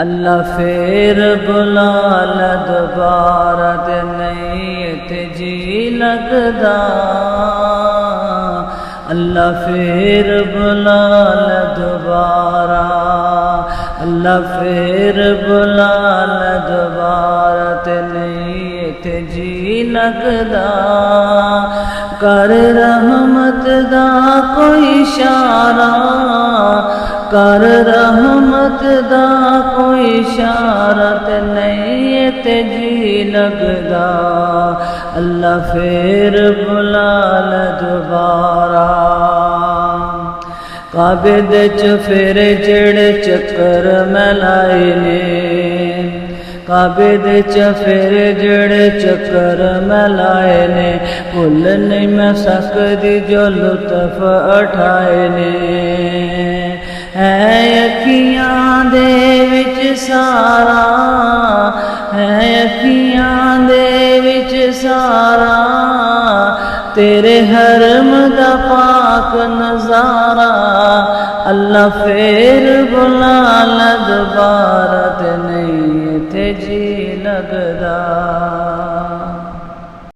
अल्लाह फिर बुला लै दोबारा ते नहीं ते जी लगदा। अल्लाह फिर बुला लै दोबारा, अल्लाह फिर बुला लै दोबारा ते नहीं ते जी लगदा। कर रहमत दा कोई इशारा, कर रहमत दा कोई इशारा ते नहीं ते जी लगदा। अल्लाह फिर बुला लै दोबारा। काबे दे च फिर जेड़े चक्कर मैं लाए ने, काबे दे च फिर जेड़े चक्कर मैं लाए ने, भुल नहीं मैं सकदी जो लुत्फ उठाए ने। है अखियां दे विच सारा, है अखियां दे विच सारा, तेरे हरम दा पाक नजारा। अल्लाह फिर बुला लै दोबारा ते नहीं ते जी लगदा।